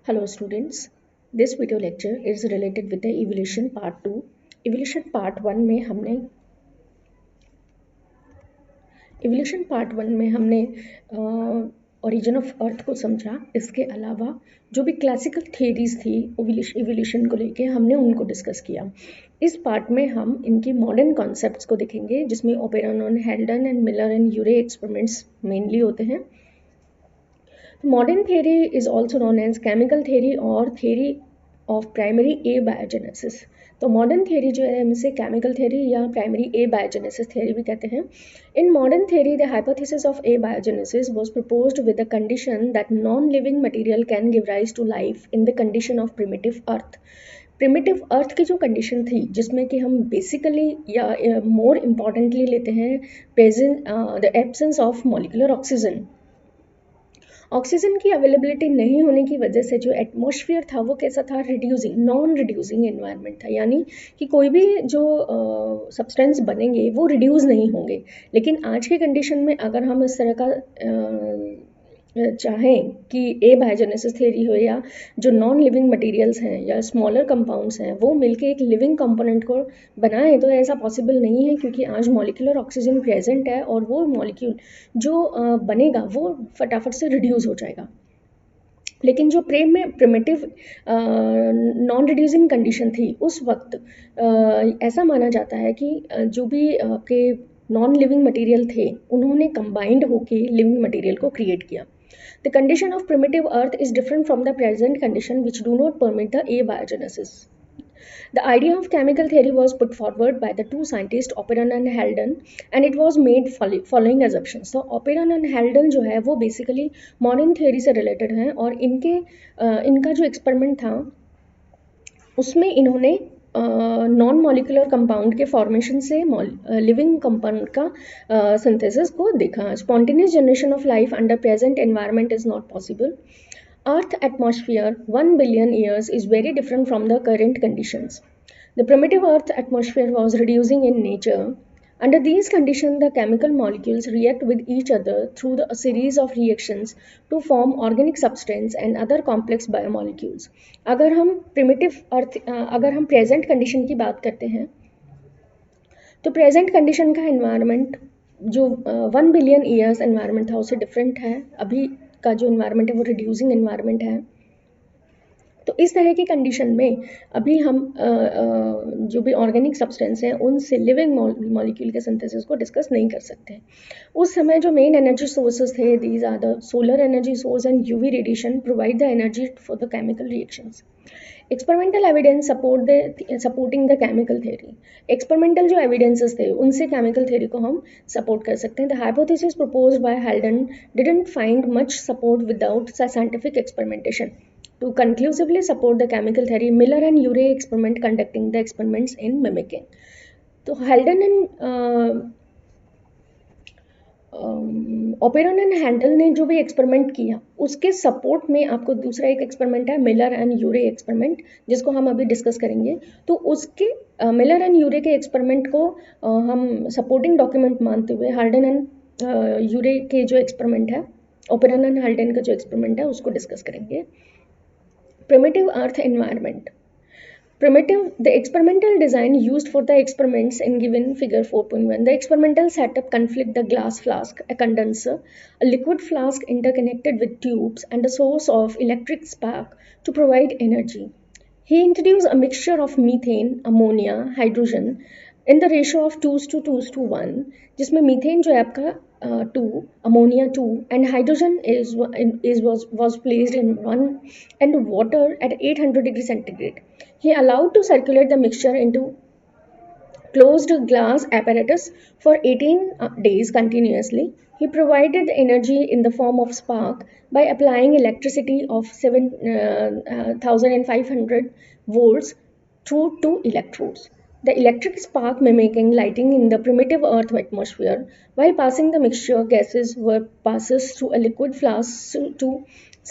Hello students, this video lecture is related with the evolution part 2. evolution part 1 में हमने origin of earth को समझा। इसके अलावा जो भी क्लासिकल थेरीज थी इवोल्यूशन को लेके हमने उनको डिस्कस किया। इस पार्ट में हम इनकी मॉडर्न कॉन्सेप्ट्स को देखेंगे जिसमें Oparin, Haldane and Miller and Urey experiments mainly होते हैं। Modern theory is also known as chemical theory or theory of primary abiogenesis। तो मॉडर्न थ्योरी जो है हम इसे केमिकल थ्योरी या प्राइमरी एबायोजेनेसिस थ्योरी भी कहते हैं। In modern theory the hypothesis of abiogenesis was proposed with the condition that non living material can give rise to life in the condition of primitive earth. Primitive earth की जो condition थी जिसमें कि हम basically या more importantly लेते हैं present the absence of molecular oxygen. Oxygen की अवेलेबिलिटी नहीं होने की वजह से जो एटमॉस्फेयर था वो कैसा था, रिड्यूसिंग, नॉन रिड्यूसिंग एनवायरनमेंट था, यानी कि कोई भी जो सब्सटेंस बनेंगे वो रिड्यूस नहीं होंगे। लेकिन आज के कंडीशन में अगर हम इस तरह का चाहें कि एबायोजेनेसिस थ्योरी हो या जो नॉन लिविंग मटेरियल्स हैं या स्मॉलर कंपाउंड्स हैं वो मिलके एक लिविंग कंपोनेंट को बनाएं, तो ऐसा पॉसिबल नहीं है क्योंकि आज मॉलिक्यूलर ऑक्सीजन प्रेजेंट है और वो मॉलिक्यूल जो बनेगा वो फटाफट से रिड्यूस हो जाएगा। लेकिन जो प्रिमिटिव नॉन रिड्यूसिंग कंडीशन थी उस वक्त ऐसा माना जाता है कि जो भी आपके नॉन लिविंग मटेरियल थे उन्होंने कंबाइंड होके लिविंग मटेरियल को क्रिएट किया। The condition of primitive earth is different from the present condition which do not permit the abiogenesis. The idea of chemical theory was put forward by the two scientists Operon and Haldane and it was made following assumptions. So Operon and Haldane जो है वो basically modern theory से related हैं और इनका जो experiment था उसमें इन्होंने नॉन मॉलिकुलर कंपाउंड के फॉर्मेशन से लिविंग कंपाउंड का सिंथेसिस को देखा। Spontaneous generation of life under present environment is not possible. Earth atmosphere 1 billion years is very different from the current conditions. The primitive earth atmosphere was reducing in nature. Under these conditions, the chemical molecules react with each other through a series of reactions to form organic substance and other complex biomolecules. अगर हम present condition की बात करते हैं तो present condition का environment जो 1 billion years environment था उससे डिफरेंट है। अभी का जो एनवायरनमेंट है वो रिड्यूसिंग एनवायरनमेंट है। तो इस तरह की कंडीशन में अभी हम जो भी ऑर्गेनिक सब्सटेंस हैं उनसे लिविंग मॉलिक्यूल के सिंथेसिस को डिस्कस नहीं कर सकते। उस समय जो मेन एनर्जी सोर्सेज थे these are the solar energy source and UV radiation provide the energy for the chemical reactions. Experimental evidence supporting the chemical theory. Experimental जो एविडेंसेस थे उनसे केमिकल थ्योरी को हम सपोर्ट कर सकते हैं। The hypothesis proposed by हेल्डन didn't find much support without scientific experimentation. To conclusively support the chemical theory, Miller and Urey experiment conducting the experiments in mimicking. तो हेल्डन and operon and handle ने जो भी experiment किया उसके support में आपको दूसरा एक एक्सपेरिमेंट है मिलर एंड यूरे एक्सपेरिमेंट जिसको हम अभी डिस्कस करेंगे। तो उसके मिलर एंड यूरे के एक्सपेरिमेंट को हम सपोर्टिंग डॉक्यूमेंट मानते हुए हेल्डन एंड यूरे के जो एक्सपेरिमेंट है, ओपेरन एंड हेल्डन का जो एक्सपेरिमेंट है उसको डिस्कस करेंगे। Primitive Earth environment. The experimental design used for the experiments in given figure 4.1. The experimental setup conflict the glass flask, a condenser, a liquid flask interconnected with tubes, and a source of electric spark to provide energy. He introduced a mixture of methane, ammonia, hydrogen in the ratio of 2:1, जिसमें methane जो है आपका 2, ammonia 2, and hydrogen was placed in 1 and water at 800 degrees centigrade. He allowed to circulate the mixture into closed glass apparatus for 18 days continuously. He provided the energy in the form of spark by applying electricity of 7,500 volts through 2 electrodes. The electric spark mimicking lighting in the primitive Earth atmosphere while passing the mixture gases passes through a liquid flask to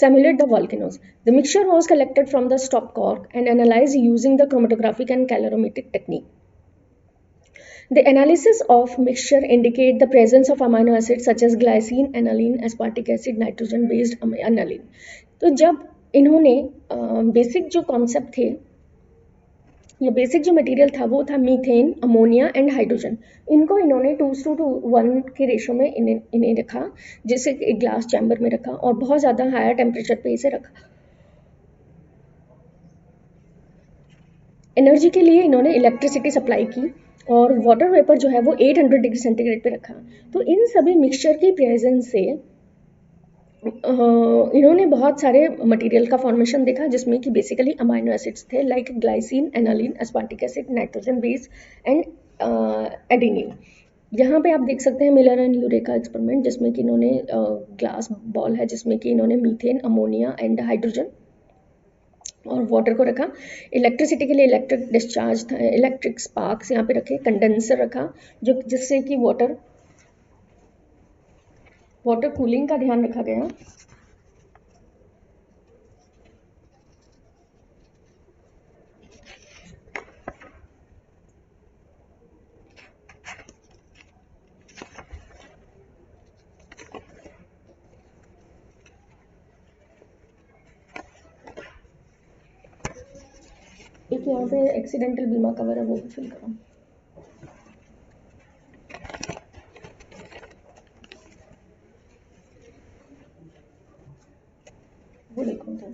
simulate the volcanoes. The mixture was collected from the stopcock and analyzed using the chromatographic and calorimetric technique. The analysis of mixture indicate the presence of amino acids such as glycine, aniline, aspartic acid, nitrogen based aniline. तो जब इन्होंने basic जो concept थे या basic जो material था वो था मीथेन, अमोनिया एंड हाइड्रोजन। इनको इन्होंने 2:1 के रेशो में इन्हें रखा, जिसे एक ग्लास चैम्बर में रखा और बहुत ज़्यादा हायर टेम्परेचर पे इसे रखा। एनर्जी के लिए इन्होंने इलेक्ट्रिसिटी सप्लाई की और वाटर वेपर जो है वो 800 डिग्री सेंटीग्रेड पे रखा। तो इन सभी मिक्सचर की प्रेजेंस से इन्होंने बहुत सारे मटेरियल का फॉर्मेशन देखा, जिसमें कि बेसिकली अमाइनो एसिड्स थे like glycine, aniline, aspartic acid, nitrogen base and adenine. यहाँ पे आप देख सकते हैं मिलर एंड यूरेका एक्सपेरिमेंट, जिसमें कि इन्होंने ग्लास बॉल है जिसमें कि इन्होंने मीथेन, अमोनिया एंड हाइड्रोजन और वाटर को रखा। इलेक्ट्रिसिटी के लिए इलेक्ट्रिक डिस्चार्ज था, इलेक्ट्रिक स्पार्क्स यहाँ पे रखे, कंडेंसर रखा जो जिससे कि वाटर कूलिंग का ध्यान रखा गया। एक यहाँ पे एक्सीडेंटल बीमा कवर है, वो भी फिल करो। वो देखो तो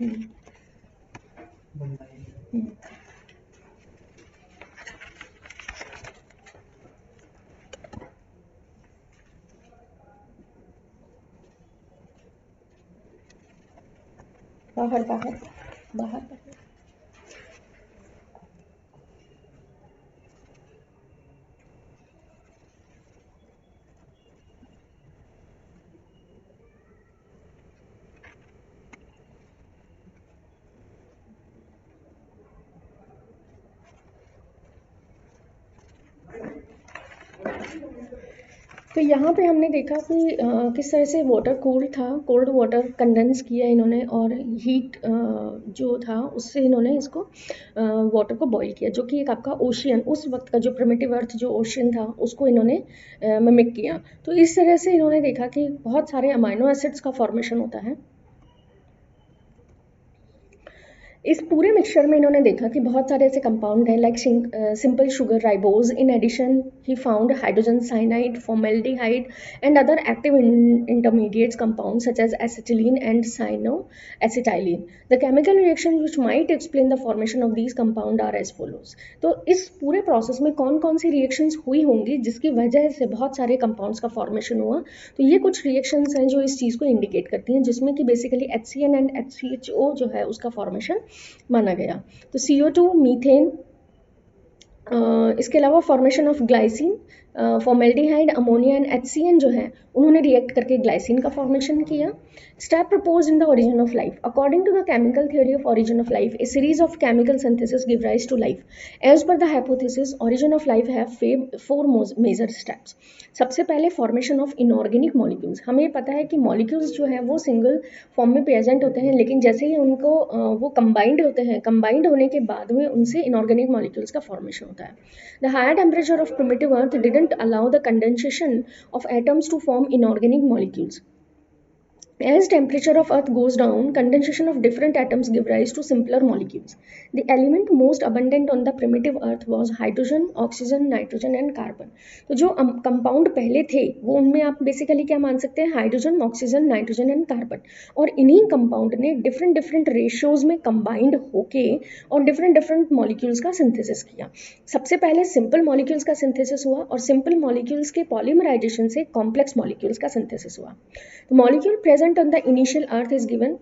हम्म, हम्म, बाहर बाहर बाहर बाहर। तो यहाँ पे हमने देखा कि किस तरह से वाटर कूल था, कोल्ड वाटर कंडेंस किया इन्होंने और हीट जो था उससे इन्होंने इसको वाटर को बॉईल किया, जो कि एक आपका ओशियन, उस वक्त का जो प्रिमिटिव अर्थ जो ओशियन था उसको इन्होंने मिमिक किया। तो इस तरह से इन्होंने देखा कि बहुत सारे अमाइनो एसिड्स का फॉर्मेशन होता है। इस पूरे मिक्सचर में इन्होंने देखा कि बहुत सारे ऐसे कंपाउंड हैं like simple sugar ribose. In addition he found hydrogen cyanide, formaldehyde and other active intermediates compounds such as acetylene and cyanoacetylene. The chemical reactions which might explain the formation of these compounds are as follows. तो इस पूरे process में कौन कौन सी reactions हुई होंगी जिसकी वजह से बहुत सारे कंपाउंड्स का फॉर्मेशन हुआ, तो ये कुछ रिएक्शंस हैं जो इस चीज़ को इंडिकेट करती हैं, जिसमें कि बेसिकली HCN एंड HCHO जो है उसका फॉर्मेशन माना गया। तो CO2, मीथेन, इसके अलावा formation of glycine, formaldehyde, ammonia and HCN जो है उन्होंने रिएक्ट करके ग्लाइसिन का फॉर्मेशन किया। Step propose in the origin of life. According to the chemical theory of origin of life, a series of chemical synthesis give rise to life. As per the hypothesis, origin of life have 4 major steps. सबसे पहले formation of inorganic molecules. हमें पता है कि molecules जो हैं वो single form में प्रेजेंट होते हैं, लेकिन जैसे ही उनको वो कंबाइंड होते हैं, कंबाइंड होने के बाद में उनसे इनऑर्गेनिक मॉलिक्यूल्स का फॉर्मेशन होता है। The higher temperature of primitive Earth didn't allow the condensation of atoms to form inorganic molecules. As temperature of Earth goes down, condensation of different atoms give rise to simpler molecules. The element most abundant on the primitive Earth was hydrogen, oxygen, nitrogen and carbon. तो जो compound पहले थे वो उनमें आप basically क्या मान सकते हैं, hydrogen, oxygen, nitrogen and carbon. और इन्हीं कंपाउंड ने डिफरेंट डिफरेंट रेशियोज में कंबाइंड होके और डिफरेंट डिफरेंट मॉलिक्यूल्स का सिंथेसिस किया। सबसे पहले सिंपल मॉलिक्यूल्स का सिंथेसिस हुआ और सिंपल मॉलिक्यूल्स के पॉलीमराइजेशन से कॉम्प्लेक्स मॉलिक्यूल्स का सिंथेसिस हुआ। The molecule present on the initial Earth is given.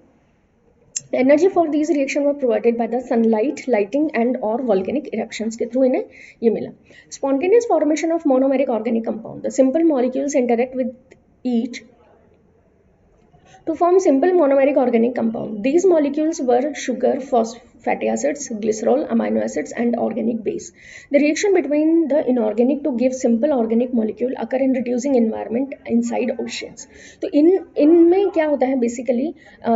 The energy for these reactions were provided by the sunlight, lighting and or volcanic eruptions के through इन्हें ये मिला। Spontaneous formation of monomeric organic compound. The simple molecules interact with each to form simple monomeric organic compound. These molecules were sugar, fatty acids, glycerol, amino acids, and organic base. The reaction between the inorganic to give simple organic molecule occur in reducing environment inside oceans. तो इनमें क्या होता है basically,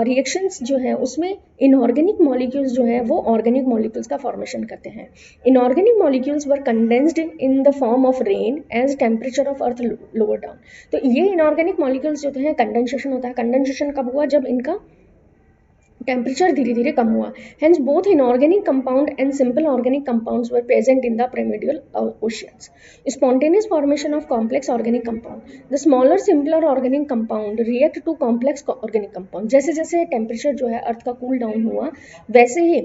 reactions जो है उसमें inorganic molecules जो है वो ऑर्गेनिक मॉलिक्यूल्स का फॉर्मेशन करते हैं. Inorganic molecules were condensed in the form of rain as temperature of earth lower down. तो ये इनऑर्गेनिक मॉलिक्यूल्स जो हैं, कंडेंसेशन होता है. कंडेंसेशन कब हुआ? जब इनका टेम्परेचर धीरे धीरे कम हुआ. Hence both inorganic compound and simple organic compounds were present in the primordial oceans. Spontaneous formation of complex organic compound. The smaller simpler organic compound react to complex organic compound. जैसे जैसे temperature जो है अर्थ का cool down हुआ, वैसे ही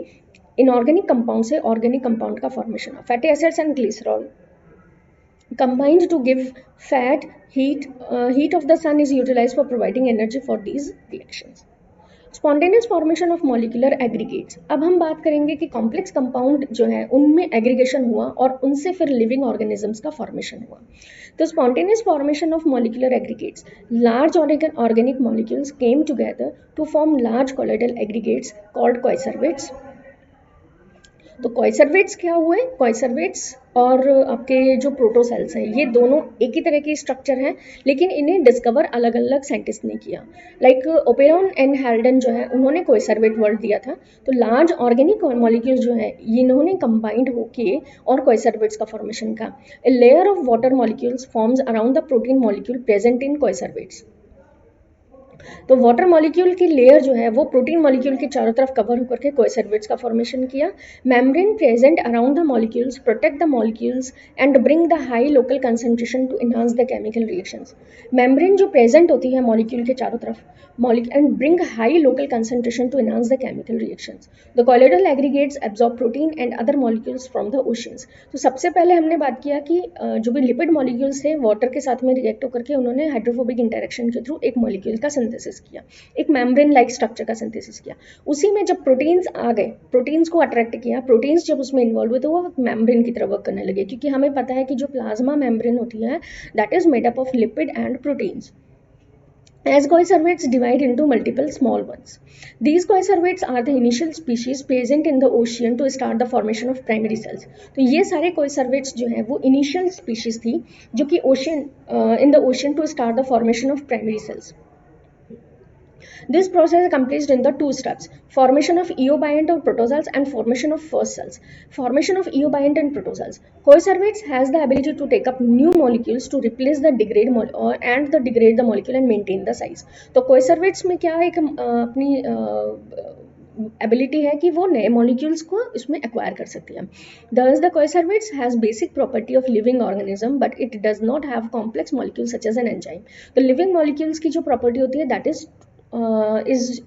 inorganic compound से organic compound का formation. Fatty acids and glycerol combined to give fat. Heat of the sun is utilized for providing energy for these reactions. Spontaneous formation of molecular aggregates. अब हम बात करेंगे कि complex compound जो है उनमें एग्रीगेशन हुआ और उनसे फिर लिविंग ऑर्गेनिजम्स का फॉर्मेशन हुआ. तो spontaneous formation of molecular aggregates. Large organic molecules came together to form large colloidal aggregates called coacervates. तो कॉइसर्वेट्स क्या हुए? कॉइसर्वेट्स और आपके जो प्रोटोसेल्स हैं, ये दोनों एक ही तरह की स्ट्रक्चर हैं, लेकिन इन्हें डिस्कवर अलग अलग साइंटिस्ट ने किया. लाइक ओपेरॉन एंड हैल्डन जो है उन्होंने कॉइसर्वेट वर्ड दिया था. तो लार्ज ऑर्गेनिक मॉलिक्यूल्स जो है इन्होंने कंबाइंड होके और कॉइसर्वेट्स का फॉर्मेशन का. A layer of water molecules forms around the protein molecule present in coacervates. तो वाटर मॉलिक्यूल की लेयर जो है वो प्रोटीन मॉलिक्यूल के चारों तरफ कवर होकर के कॉइसर्वेट्स का फॉर्मेशन किया. Membrane present around the molecules protect the molecules and bring the high local concentration to enhance the chemical reactions. Membrane जो प्रेजेंट होती है मॉलिक्यूल के चारों तरफ and bring high local concentration to enhance the chemical reactions. The colloidal aggregates absorb protein and other molecules from the oceans. तो सबसे पहले हमने बात किया कि जो भी लिपिड मॉलिक्यूल्स थे वाटर के साथ में रिएक्ट होकर के उन्होंने हाइड्रोफोबिक इंटरेक्शन के थ्रू एक मॉलिक्यूल का सिंथेसिस किया, एक मेम्ब्रेन लाइक स्ट्रक्चर का सिंथेसिस किया. उसी में जब प्रोटीन्स आ गए, प्रोटीन्स को अट्रैक्ट किया, प्रोटीन्स जब उसमें इन्वॉल्व हुए तो वो मेम्ब्रेन की तरह वर्क करने लगे, क्योंकि हमें पता है कि जो प्लाज्मा मेम्ब्रेन होती है that is made up of lipid and proteins. As coicervates divide into multiple small ones. These coicervates are the initial species present in the ocean to start the formation of primary cells. तो ये सारे coicervates जो हैं वो initial species थी जो कि in the ocean to start the formation of primary cells. This process is accomplished in the two steps: formation of eobiont of protocells and formation of first cells. Formation of eobiont and protocells. Coicervates has the ability to take up new molecules to replace the degrade the molecule and maintain the size. तो coicervates में क्या एक अपनी ability है कि वो नए molecules को इसमें एक्वायर कर सकती है. Thus the coicervates has basic property of living organism but it does not have complex molecules such as an enzyme. तो लिविंग मॉलिक्यूल्स की जो प्रॉपर्टी होती है that is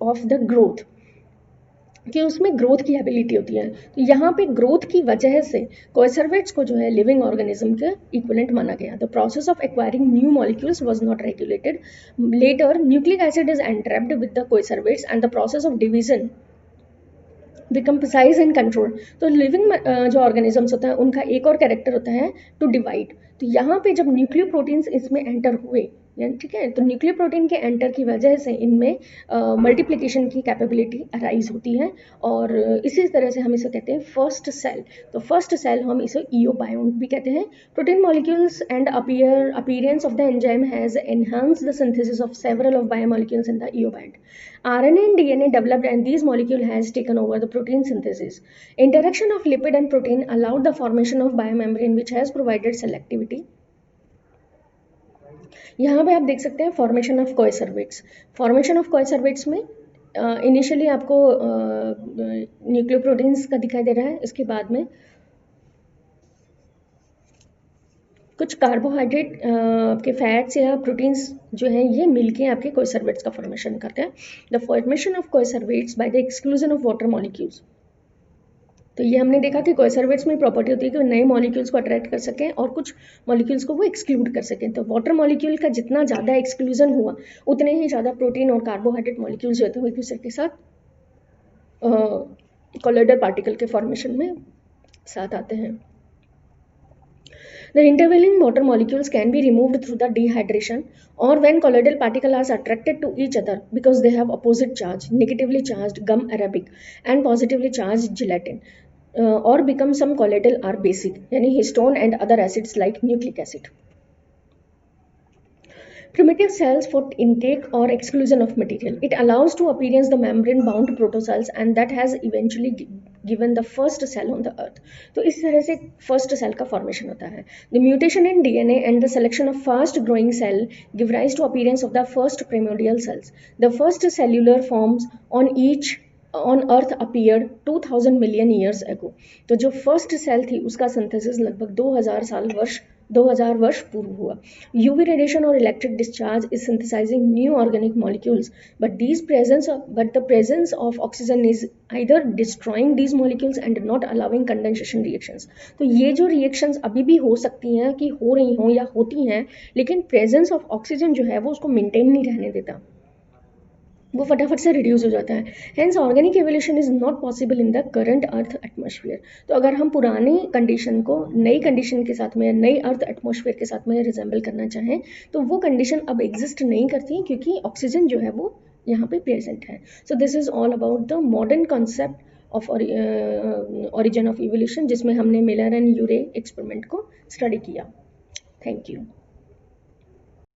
of the growth, कि उसमें ग्रोथ की एबिलिटी होती है. तो यहाँ पे ग्रोथ की वजह से कॉइसर्वेट्स को जो है लिविंग ऑर्गेनिज्म के इक्विवेलेंट माना गया. The process of acquiring new molecules was not regulated. Later nucleic acid is entrapped with the coacervates and the process of division become precise and control. तो लिविंग जो ऑर्गेनिजम्स होता है उनका एक और कैरेक्टर होता है टू डिवाइड. तो यहाँ पे जब न्यूक्लियो प्रोटीन्स इसमें एंटर हुए, ठीक है, तो न्यूक्लियो प्रोटीन के एंटर की वजह से इनमें मल्टीप्लिकेशन की कैपेबिलिटी अराइज होती है और इसी तरह से हम इसे कहते हैं फर्स्ट सेल. तो फर्स्ट सेल हम इसे ईओबायोंट भी कहते हैं. Protein molecules and appearance of the enzyme has enhanced the synthesis of several of biomolecules in the eobiont. RNA and DNA developed and these molecule has taken over the protein synthesis. Interaction of lipid and protein allowed the formation of biomembrane which has provided selectivity. यहाँ पे आप देख सकते हैं formation of कॉइसर्वेट्स. Formation of कॉइसर्वेट्स में initially आपको nucleoproteins का दिखाई दे रहा है, इसके बाद में कुछ कार्बोहाइड्रेट आपके फैट्स या प्रोटीन्स जो हैं ये मिलके आपके कॉइसर्वेट्स का फॉर्मेशन करते हैं. The formation of coacervates by the exclusion of water molecules. तो ये हमने देखा कि कॉइसर्वेट्स में प्रॉपर्टी होती है कि वो नए मॉलिक्यूल्स को अट्रैक्ट कर सकें और कुछ मॉलिक्यूल्स को वो एक्सक्लूड कर सकें. तो वाटर मॉलिक्यूल का जितना ज़्यादा एक्सक्लूजन हुआ उतने ही ज़्यादा प्रोटीन और कार्बोहाइड्रेट मॉलिक्यूल्स जो होते हैं वो एक दूसरे के साथ कॉलोइडल पार्टिकल के फॉर्मेशन में साथ आते हैं. The intervening water molecules can be removed through the dehydration or when colloidal particles are attracted to each other because they have opposite charge, negatively charged gum arabic and positively charged gelatin, or become some colloidal are basic, yani histone and other acids like nucleic acid. Primitive cells for intake or exclusion of material. It allows to appearance the membrane bound protocells and that has eventually given the first cell on the earth. तो इस तरह से first cell का formation होता है. The mutation in DNA and the selection of fast growing cell give rise to appearance of the first primordial cells. The first cellular forms on earth appeared 2000 million years ago. तो जो first cell थी उसका synthesis लगभग 2000 वर्ष पूर्व हुआ. UV radiation or electric discharge is synthesizing new organic molecules, but the presence of oxygen is either destroying these molecules and not allowing condensation reactions. तो ये जो reactions अभी भी हो सकती हैं कि हो रही हों या होती हैं, लेकिन presence of oxygen जो है वो उसको maintain नहीं रहने देता, वो फटाफट से रिड्यूस हो जाता है. Hence organic evolution is not possible in the current earth atmosphere. तो अगर हम पुरानी कंडीशन को नई कंडीशन के साथ में, नई अर्थ एटमॉस्फेयर के साथ में रिजेंबल करना चाहें तो वो कंडीशन अब एग्जिस्ट नहीं करती क्योंकि ऑक्सीजन जो है वो यहाँ पे प्रेजेंट है. So this is all about the modern concept of origin of evolution, जिसमें हमने मिलर एंड यूरे एक्सपेरिमेंट को स्टडी किया. Thank you.